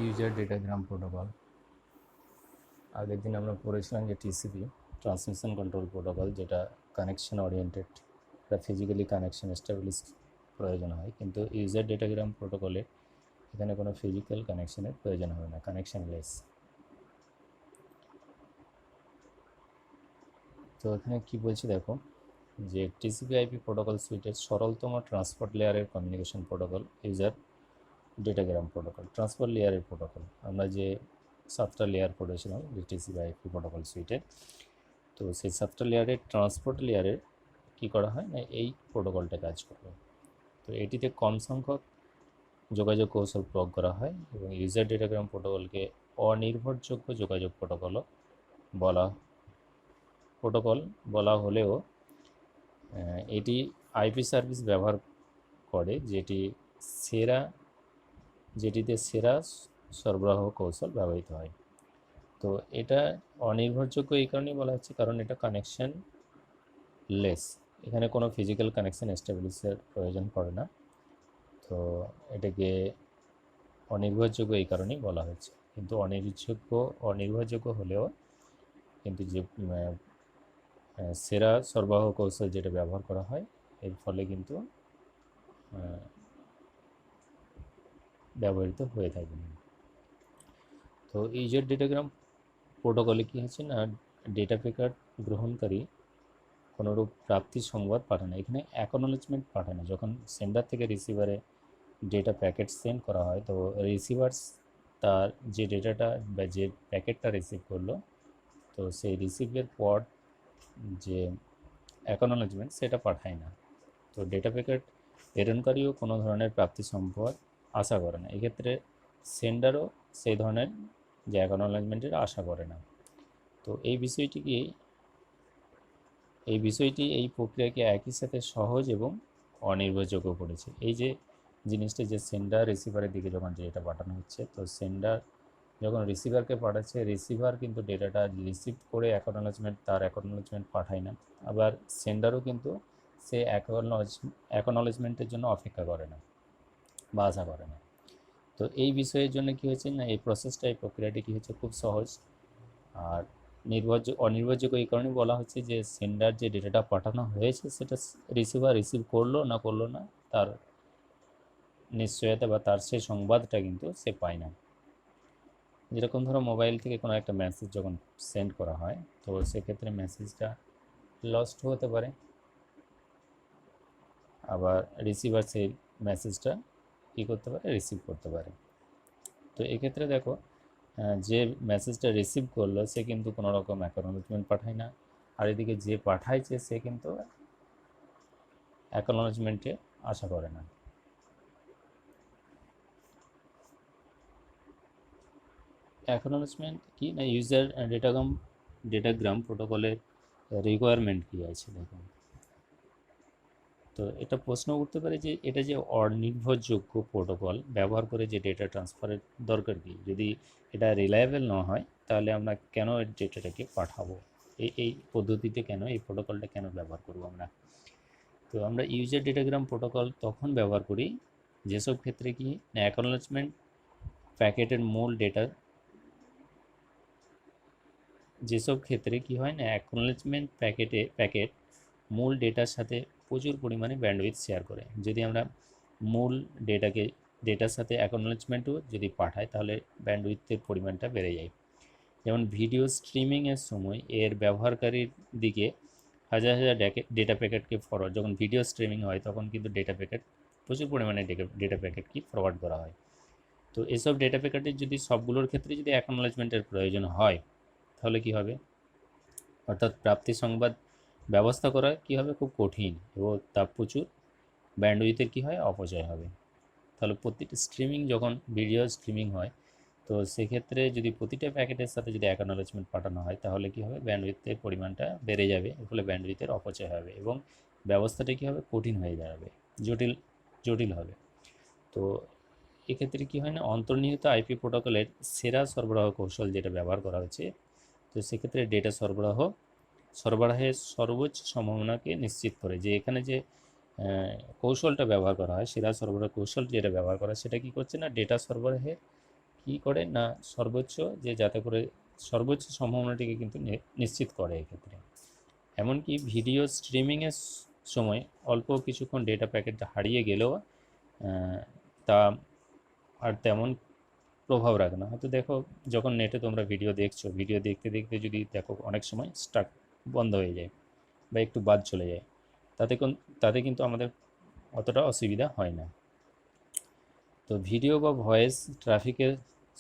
User datagram protocol. আগের দিন আমরা পড়েছিলাম যে টিসিপি ট্রান্সমিশন কন্ট্রোল প্রোটোকল, যেটা কানেকশন ওরিয়েন্টেড বা ফিজিক্যালি কানেকশন এস্টাবলিশ প্রয়োজন হয়, কিন্তু ইউজার ডেটাগ্রাম প্রোটোকলে এখানে কোনো ফিজিক্যাল কানেকশনের প্রয়োজন হবে না, কানেকশনলেস। তো এখানে কি বলছি দেখো, যে টিসিপি আইপি প্রোটোকল সুইটের সরলতম ট্রান্সপোর্ট লেয়ারের communication protocol user datagram protocol. Transport লেয়ারের প্রোটোকল আমরা যে 7টা লেয়ার পড়েছিলাম যে টিসিপি আইপি প্রোটোকল সুইটে, তো সেই 7টা লেয়ারের ট্রান্সপোর্ট লেয়ারের কী করা হয় না, এই প্রোটোকলটা কাজ করবে। তো এটিতে কম সংখ্যক যোগাযোগ কৌশল প্রয়োগ করা হয় এবং ইউজার ডেটাগ্রাম প্রোটোকলকে অনির্ভরযোগ্য যোগাযোগ প্রোটোকল বলা হলেও এটি আইপি সার্ভিস ব্যবহার করে যেটিতে সেরা সরবরাহ কৌশল ব্যবহৃত হয়। তো এটা অনির্ভরযোগ্য এই কারণেই বলা হচ্ছে কারণ এটা কানেকশন লেস, এখানে কোনো ফিজিক্যাল কানেকশন এস্টাবলিশের প্রয়োজন পড়ে না। তো এটাকে অনির্ভরযোগ্য এই কারণেই বলা হয়েছে, কিন্তু অনির্ভরযোগ্য হলেও কিন্তু যে সেরা সরবরাহ কৌশল যেটা ব্যবহার করা হয়, এর ফলে কিন্তু ব্যবহৃত হয়ে থাকে। তো ইউজার ডেটাগ্রাম প্রোটোকলে কী হচ্ছে না, ডেটা প্যাকেট গ্রহণকারী কোনোরূপ প্রাপ্তি সংবাদ পাঠায় না, এখানে অ্যাকনোলেজমেন্ট পাঠায় না। যখন সেন্ডার থেকে রিসিভারে ডেটা প্যাকেট সেন্ড করা হয়, তো রিসিভার্স তার যে ডেটাটা বা যে প্যাকেটটা রিসিভ করলো, তো সেই রিসিভের পর যে অ্যাকনোলেজমেন্ট সেটা পাঠায় না। তো ডেটা প্যাকেট প্রেরণকারীও কোনো ধরনের প্রাপ্তি সম্পদ আশা করে না, এক্ষেত্রে সেন্ডারও সেই ধরনের যে অ্যাকনোলেজমেন্টের আশা করে না। তো এই বিষয়টি এই প্রক্রিয়াকে একই সাথে সহজ এবং অনির্ভরযোগ্য করেছে। এই যে জিনিসটা, যে সেন্ডার রিসিভারের দিকে যখন ডেটা পাঠানো হচ্ছে, তো সেন্ডার যখন রিসিভারকে পাঠাচ্ছে, রিসিভার কিন্তু ডেটাটা রিসিভ করে তার অ্যাকনোলেজমেন্ট পাঠায় না। আবার সেন্ডারও কিন্তু সে অ্যাকনোলেজমেন্টের জন্য অপেক্ষা করে না বা আশা করে না। তো এই বিষয়ের জন্য কী হয়েছে না, এই প্রক্রিয়াটি কী হচ্ছে, খুব সহজ আর অনির্ভরযোগ্য এই কারণে বলা হচ্ছে যে সেন্ডার যে ডেটাটা পাঠানো হয়েছে সেটা রিসিভার রিসিভ করলো না তার নিশ্চয়তা বা তার সেই সংবাদটা কিন্তু সে পায় না। যেরকম ধরো মোবাইল থেকে কোনো একটা মেসেজ যখন সেন্ড করা হয়, তো সেক্ষেত্রে মেসেজটা লস্ট হতে পারে, আবার রিসিভার সেই মেসেজটা কী করতে পারে, রিসিভ করতে পারে। তো এক্ষেত্রে দেখো, যে মেসেজটা রিসিভ করলো সে কিন্তু কোনো রকম অ্যাকনোলেজমেন্ট পাঠায় না, আর এদিকে যে পাঠাইছে সে কিন্তু অ্যাকনোলেজমেন্টে আশা করে না। অ্যাকনোলেজমেন্ট কি না, ইউজার ডেটাগ্রাম প্রোটোকলের রিকোয়ারমেন্ট কী আছে দেখুন। তো এটা প্রশ্ন উঠতে পারে যে এটা যে অনির্ভরযোগ্য প্রোটোকল ব্যবহার করে যে ডেটা ট্রান্সফারের দরকার কি, যদি এটা রিলায়েবল না হয় তাহলে আমরা কেন ডেটাটাকে পাঠাবো, এই পদ্ধতিতে কেন, এই প্রোটোকলটা কেন ব্যবহার করব আমরা। তো আমরা ইউজার ডেটাগ্রাম প্রোটোকল তখন ব্যবহার করি যেসব ক্ষেত্রে কি অ্যাকনোলেজমেন্ট প্যাকেটের মূল ডেটা যেসব ক্ষেত্রে কি হয় না, অ্যাকনোলেজমেন্ট প্যাকেট মূল ডেটার সাথে প্রচুর পরিমাণে ব্যান্ডউইথ শেয়ার করে। যদি আমরা মূল ডেটার সাথে অ্যাকনোলেজমেন্টও যদি পাঠাই, তাহলে ব্যান্ডউইথের পরিমাণটা বেড়ে যায়। যেমন ভিডিও স্ট্রিমিংয়ের সময় এর ব্যবহারকারীর দিকে হাজার হাজার ডেটা প্যাকেটকে ফরওয়ার্ড, যখন ভিডিও স্ট্রিমিং হয় তখন কিন্তু প্রচুর পরিমাণে ডেটা প্যাকেট কি ফরওয়ার্ড করা হয়। তো এসব ডেটা প্যাকেটের যদি সবগুলোর ক্ষেত্রে যদি অ্যাকনোলেজমেন্টের প্রয়োজন হয়, তাহলে কি হবে, অর্থাৎ প্রাপ্তি সংবাদ ব্যবস্থা করা কি হবে, খুব কঠিন, এবং তা প্রচুর ব্যান্ডউইথের কি হয়, অপচয় হবে। তাহলে প্রতিটি যখন ভিডিও স্ট্রিমিং হয়, তো সেক্ষেত্রে যদি প্রতিটা প্যাকেটের সাথে যদি অ্যাকনোলেজমেন্ট পাঠানো হয়, তাহলে কি হবে, ব্যান্ডউইথের পরিমাণটা বেড়ে যাবে, এর ফলে ব্যান্ডউইথের অপচয় হবে এবং ব্যবস্থাটা কী হবে, কঠিন হয়ে দাঁড়াবে, জটিল হবে। তো এক্ষেত্রে কী হয় না, অন্তর্নিহিত আইপি প্রোটোকলের সেরা সরবরাহ কৌশল যেটা ব্যবহার করা হচ্ছে, তো সেক্ষেত্রে ডেটা সরবরাহের সর্বোচ্চ সম্ভাবনাকে নিশ্চিত করে। যে এখানে যে কৌশলটা ব্যবহার করা হয়, সেরা সরবরাহ কৌশল যেটা ব্যবহার করা হয়, সেটা কী করছে না, ডেটা সরবরাহের কি করে না সর্বোচ্চ যে যাতে করে সর্বোচ্চ সম্ভাবনাটিকে কিন্তু নিশ্চিত করে এক্ষেত্রে। এমনকি ভিডিও স্ট্রিমিংয়ের সময় অল্প কিছুক্ষণ ডেটা প্যাকেট হারিয়ে গেলেও তা আর তেমন প্রভাব রাখে না। হয়তো দেখো যখন নেটে তোমরা ভিডিও দেখছো, ভিডিও দেখতে দেখতে যদি দেখো অনেক সময় স্টাক বন্ধ হয়ে যায় বা একটু বাদ চলে যায়, তাতে কিন্তু আমাদের অতটা অসুবিধা হয় না। তো ভিডিও বা ভয়েস ট্রাফিকের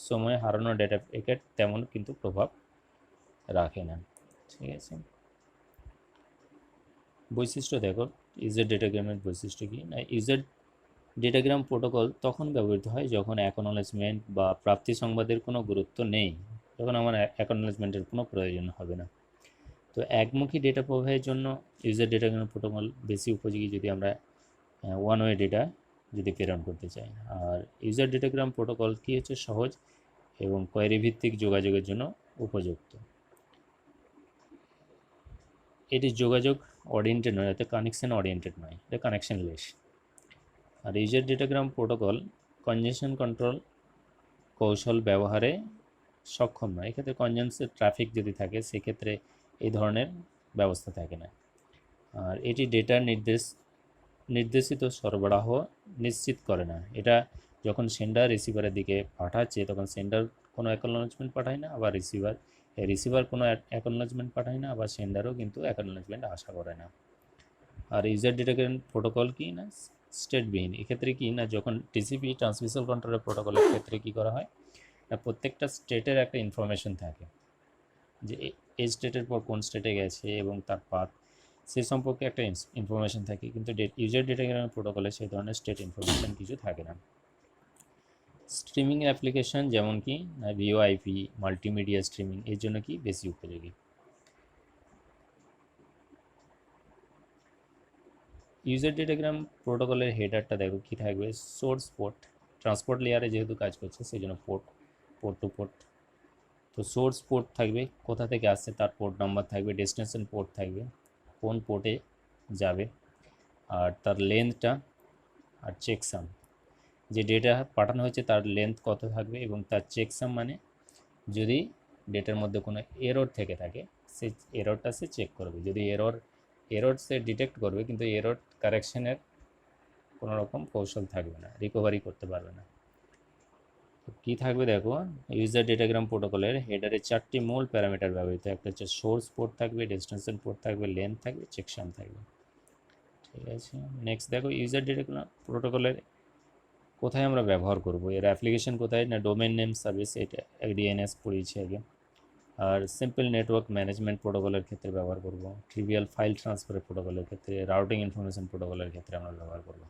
সময় হারানো ডেটা প্যাকেট তেমন কিন্তু প্রভাব রাখে না। ঠিক আছে, বৈশিষ্ট্য দেখো ইউজার ডেটাগ্রামের বৈশিষ্ট্য কি না, ইউজার ডেটাগ্রাম প্রোটোকল তখন ব্যবহৃত হয় যখন অ্যাকনলেজমেন্ট বা প্রাপ্তি সংবাদের কোনো গুরুত্ব নেই, তখন আমার অ্যাকনলেজমেন্টের কোনো প্রয়োজন হবে না। তো একমুখী ডেটা প্রবাহের জন্য ইউজার ডেটাগ্রাম প্রোটোকল বেশি উপযোগী যদি আমরা ওয়ান ওয়ে ডেটা যদি প্রেরণ করতে চাই। আর ইউজার ডেটাগ্রাম প্রোটোকল কি হচ্ছে সহজ এবং কোয়েরি ভিত্তিক যোগাযোগের জন্য উপযুক্ত। এটি যোগাযোগ ওরিয়েন্টেড নয়, অর্থাৎ কানেকশন ওরিয়েন্টেড নয়, এটা কানেকশন লেস। আর ইউজার ডেটাগ্রাম প্রোটোকল কনজেশন কন্ট্রোল কৌশল ব্যবহারে সক্ষম নয়। এক্ষেত্রে কনজেশন ট্রাফিক যদি থাকে সেক্ষেত্রে এই ধরনের ব্যবস্থা থাকে না। আর এটি ডেটার নির্দেশিত সরবরাহ নিশ্চিত করে না। এটা যখন সেন্ডার রিসিভারের দিকে পাঠাচ্ছে তখন সেন্ডার কোনো অ্যাকনলেজমেন্ট পাঠায় না, আবার রিসিভার কোনো অ্যাকনলেজমেন্ট পাঠায় না, আবার সেন্ডারও কিন্তু অ্যাকনলেজমেন্ট আশা করে না। আর ইউজার ডেটাগ্রাম প্রোটোকল কি না স্টেটবিহীন। এক্ষেত্রে কি না যখন টিসিপি ট্রান্সমিশন কন্ট্রোলের প্রোটোকলের ক্ষেত্রে কি করা হয় না, প্রত্যেকটা স্টেটের একটা ইনফরমেশন থাকে যে এই স্টেটের পর কোন স্টেটে গেছে এবং তার পাথ সে সম্পর্কে একটা ইনফরমেশন থাকে, কিন্তু ইউজার ডেটাগ্রাম প্রোটোকলে সেই ধরনের স্টেট ইনফরমেশন কিছু থাকে না। স্ট্রিমিং অ্যাপ্লিকেশন যেমন কি ভিওআইপি মাল্টিমিডিয়া স্ট্রিমিং এর জন্য কি বেশি উপযোগী। ইউজার ডেটাগ্রাম প্রোটোকলের হেডারটা দেখো কি থাকবে, সোর্স পোর্ট, ট্রান্সপোর্ট লেয়ারে যেহেতু কাজ করছে সেই জন্য পোর্ট টু পোর্ট। তো সোর্স পোর্ট থাকবে, কোথা থেকে আসছে তার পোর্ট নাম্বার থাকবে, ডেস্টিনেশন পোর্ট থাকবে, কোন পোর্টে যাবে, আর তার লেন্থটা, আর চেকসাম, যে ডেটা পাঠানো হয়েছে তার লেন্থ কত থাকবে, এবং তার চেকসাম মানে যদি ডেটার মধ্যে কোনো এরর থেকে থাকে সেই এররটা সে চেক করবে। যদি এরর সে ডিটেক্ট করবে কিন্তু এরর কারেকশনের কোনো রকম কৌশল থাকবে না, রিকভারি করতে পারবে না। কি থাকবে দেখো, ইউজার ডেটাগ্রাম প্রোটোকলের হেডারে 4টি মূল প্যারামিটার ব্যবহৃত, একটা হচ্ছে সোর্স পোর্ট থাকবে, ডেস্টিনেশন পোর্ট থাকবে, লেন্থ থাকবে, চেকসাম থাকবে। ঠিক আছে, নেক্সট দেখো ইউজার ডেটাগ্রাম প্রোটোকলের কোথায় আমরা ব্যবহার করব, এর অ্যাপ্লিকেশন কোথায় না ডোমেন নেম সার্ভিস, এটা ডিএনএস পড়িয়েছি আগে। আর সিম্পল নেটওয়ার্ক ম্যানেজমেন্ট প্রোটোকলের ক্ষেত্রে ব্যবহার করব, ট্রিভিয়াল ফাইল ট্রান্সফার প্রোটোকলের ক্ষেত্রে, রাউটিং ইনফরমেশন প্রোটোকলের ক্ষেত্রে আমরা ব্যবহার করব।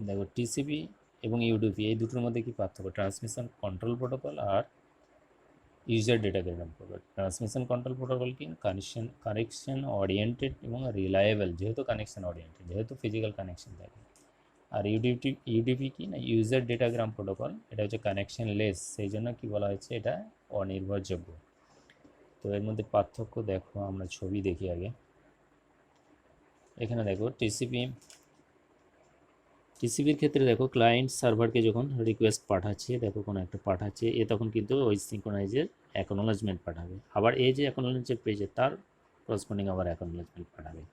দেখো টিসিপি এবং ইউডিপি এই দুটোর মধ্যে কি পার্থক্য, ট্রান্সমিশন কন্ট্রোল প্রোটোকল আর user datagram protocol. Transmission control protocol কি কানেকশন ওরিয়েন্টেড এবং রিলায়েবল, যেহেতু কানেকশন ওরিয়েন্টেড, যেহেতু ফিজিক্যাল কানেকশন থাকে। আর ইউডিপি কি না ইউজার ডেটাগ্রাম প্রোটোকল, এটা হচ্ছে কানেকশন লেস, সেই জন্য কি বলা হয়েছে এটা অনির্ভরযোগ্য। তো এর মধ্যে পার্থক্য দেখো, আমরা ছবি দেখি আগে। এখানে দেখো টিসিপির ক্ষেত্রে দেখো ক্লায়েন্ট সার্ভারকে যখন রিকোয়েস্ট পাঠাচ্ছে, দেখো কোনো একটা পাঠাচ্ছে, এ তখন কিন্তু ওই সিঙ্ক্রোনাইজের অ্যাকনোলেজমেন্ট পাঠাবে, আবার এই যে অ্যাকনোলেজমেন্ট পেয়েছে তার করসপন্ডিং আবার অ্যাকনোলেজমেন্ট পাঠাবে।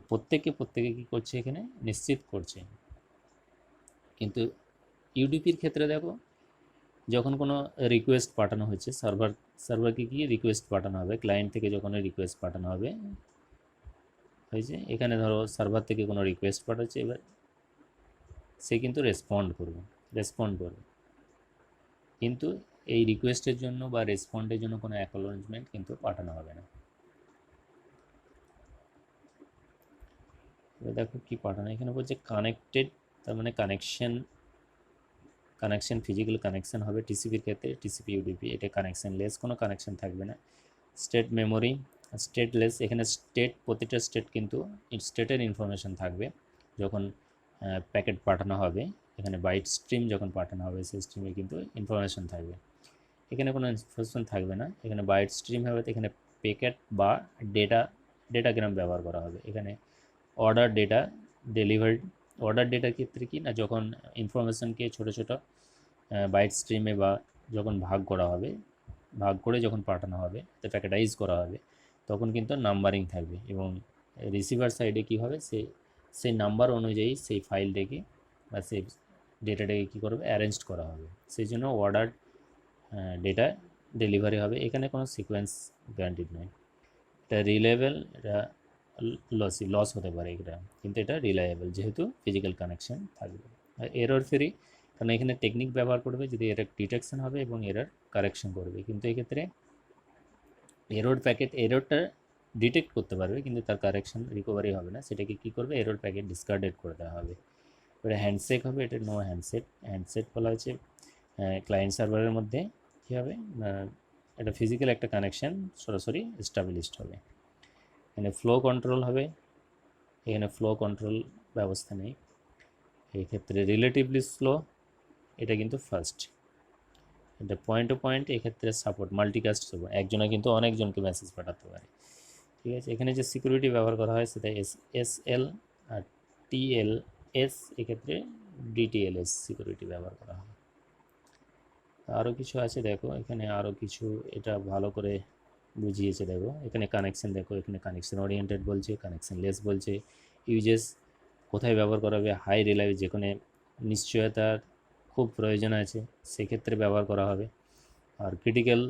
প্রত্যেকে কী করছে এখানে নিশ্চিত করছে। কিন্তু ইউডিপির ক্ষেত্রে দেখো যখন কোনো রিকোয়েস্ট পাঠানো হচ্ছে সার্ভারকে কি রিকোয়েস্ট পাঠানো হবে, ক্লায়েন্ট থেকে যখন রিকোয়েস্ট পাঠানো হবে হয়েছে, এখানে ধরো সার্ভার থেকে কোনো রিকোয়েস্ট পাঠাচ্ছে, এবার সে কিন্তু রেসপন্ড করবে, কিন্তু এই রিকোয়েস্টের জন্য বা রেসপন্ডের জন্য কোনো অ্যাকনোলেজমেন্ট কিন্তু পাঠানো হবে না। এবার দেখো কি পাঠানো, এখানে বলছে কানেক্টেড, তার মানে কানেকশন ফিজিক্যাল কানেকশন হবে টিসিপির ক্ষেত্রে, টিসিপি ইউডিপি এটা কানেকশন লেস, কোনো কানেকশন থাকবে না। স্টেট মেমোরি স্টেটলেস, এখানে প্রতিটা স্টেট কিন্তু স্টেটের ইনফরমেশন থাকবে যখন প্যাকেট পাঠানো হবে, এখানে বাইট স্ট্রিম যখন পাঠানো হবে সেই স্ট্রিমে কিন্তু ইনফরমেশন থাকবে, এখানে কোনো ইনফরমেশন থাকবে না। এখানে বাইট স্ট্রিম হবে, এখানে প্যাকেট বা ডেটাগ্রাম ব্যবহার করা হবে, এখানে অর্ডার ডেটা ডেলিভার্ড অর্ডার ডেটার ক্ষেত্রে কি না, যখন ইনফরমেশানকে ছোটো ছোটো বাইট স্ট্রিমে বা যখন ভাগ করা হবে, ভাগ করে যখন পাঠানো হবে, তো প্যাকেটাইজ করা হবে, তখন কিন্তু নাম্বারিং থাকবে এবং রিসিভার সাইডে কী হবে, সেই নাম্বার অনুযায়ী সেই ফাইলটাকে বা সেই ডেটাটাকে কী করবে, অ্যারেঞ্জ করা হবে। সেই জন্য অর্ডার ডেটা ডেলিভারি হবে, এখানে কোনো সিকোয়েন্স গ্যারান্টিড নয়। এটা রিলায়েবল, এটা লস হতে পারে এটা, কিন্তু এটা রিলায়েবল যেহেতু ফিজিক্যাল কানেকশন থাকবে। আর এরর ফ্রি, কারণ এখানে টেকনিক ব্যবহার করবে, যদি এরর ডিটেকশন হবে এবং এরর কারেকশন করবে, কিন্তু এক্ষেত্রে এরর প্যাকেট এররটা ডিটেক্ট করতে পারবে কিন্তু তার কারেকশন রিকভারি হবে না, সেটাকে কী করবে, এরর প্যাকেট ডিসকার্ডেড করে দেওয়া হবে। এটা হ্যান্ডশেক হবে, এটা নো হ্যান্ডসেট বলা হচ্ছে ক্লায়েন্ট সার্ভারের মধ্যে কী হবে, এটা ফিজিক্যাল একটা কানেকশান সরাসরি এস্টাবলিশড হবে। এখানে ফ্লো কন্ট্রোল হবে, এখানে ফ্লো কন্ট্রোল ব্যবস্থা নেই, এই ক্ষেত্রে রিলেটিভলি স্লো, এটা কিন্তু ফার্স্ট। এটা পয়েন্ট টু পয়েন্ট, এক্ষেত্রে সাপোর্ট মাল্টিকাস্ট সাপোর্ট, একজনে কিন্তু অনেকজনকে মেসেজ পাঠাতে পারে, ঠিক আছে। এখানে যে সিকিউরিটি ব্যবহার করা হয় সেটা SSL আর TLS, এক্ষেত্রে DTLS সিকিউরিটি ব্যবহার করা হয়। আরও কিছু আছে দেখো, এখানে আরও কিছু এটা ভালো করে বুঝিয়েছে দেখো, এখানে কানেকশন দেখো, এখানে কানেকশন ওরিয়েন্টেড বলছে, কানেকশন লেস বলছে, ইউজেস কোথায় ব্যবহার করা হবে, হাই রিলায়েবল যেখানে নিশ্চয়তার খুব প্রয়োজন আছে সেক্ষেত্রে ব্যবহার করা হবে, আর ক্রিটিক্যাল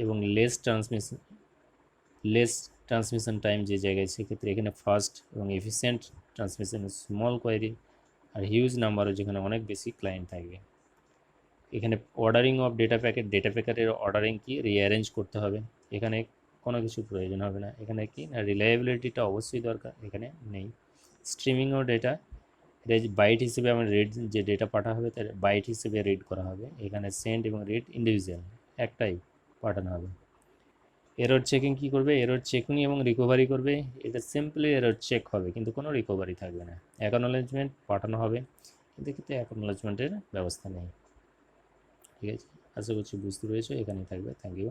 এবং লেস ট্রান্সমিশন টাইম যে জায়গায়, সেক্ষেত্রে এখানে ফাস্ট এবং এফিসিয়েন্ট ট্রান্সমিশন, স্মল কোয়ারি আর হিউজ নাম্বারও যেখানে অনেক বেশি ক্লায়েন্ট থাকবে। এখানে অর্ডারিং অফ ডেটা প্যাকেটের অর্ডারিং কি রিঅ্যারেঞ্জ করতে হবে, এখানে কোনো কিছু প্রয়োজন হবে না। এখানে কি না, রিলায়েবিলিটিটা অবশ্যই দরকার, এখানে নেই। স্ট্রিমিং ও ডেটা, এটা বাইট হিসেবে আমার রিড, যে ডেটা পাঠা হবে তার বাইট হিসেবে রিড করা হবে, এখানে সেন্ড এবং রিড ইন্ডিভিজুয়াল একটাই পাঠানো হবে। এরর চেকিং কী করবে, এরর চেকিং এবং রিকভারি করবে, এটা সিম্পলি এরর চেক হবে কিন্তু কোনো রিকভারি থাকবে না। অ্যাকনোলেজমেন্ট পাঠানো হবে কিন্তু অ্যাকনোলেজমেন্টের ব্যবস্থা নেই, ঠিক আছে। আশা করছি বুঝতে পেরেছো, এখানেই থাকবে, থ্যাংক ইউ।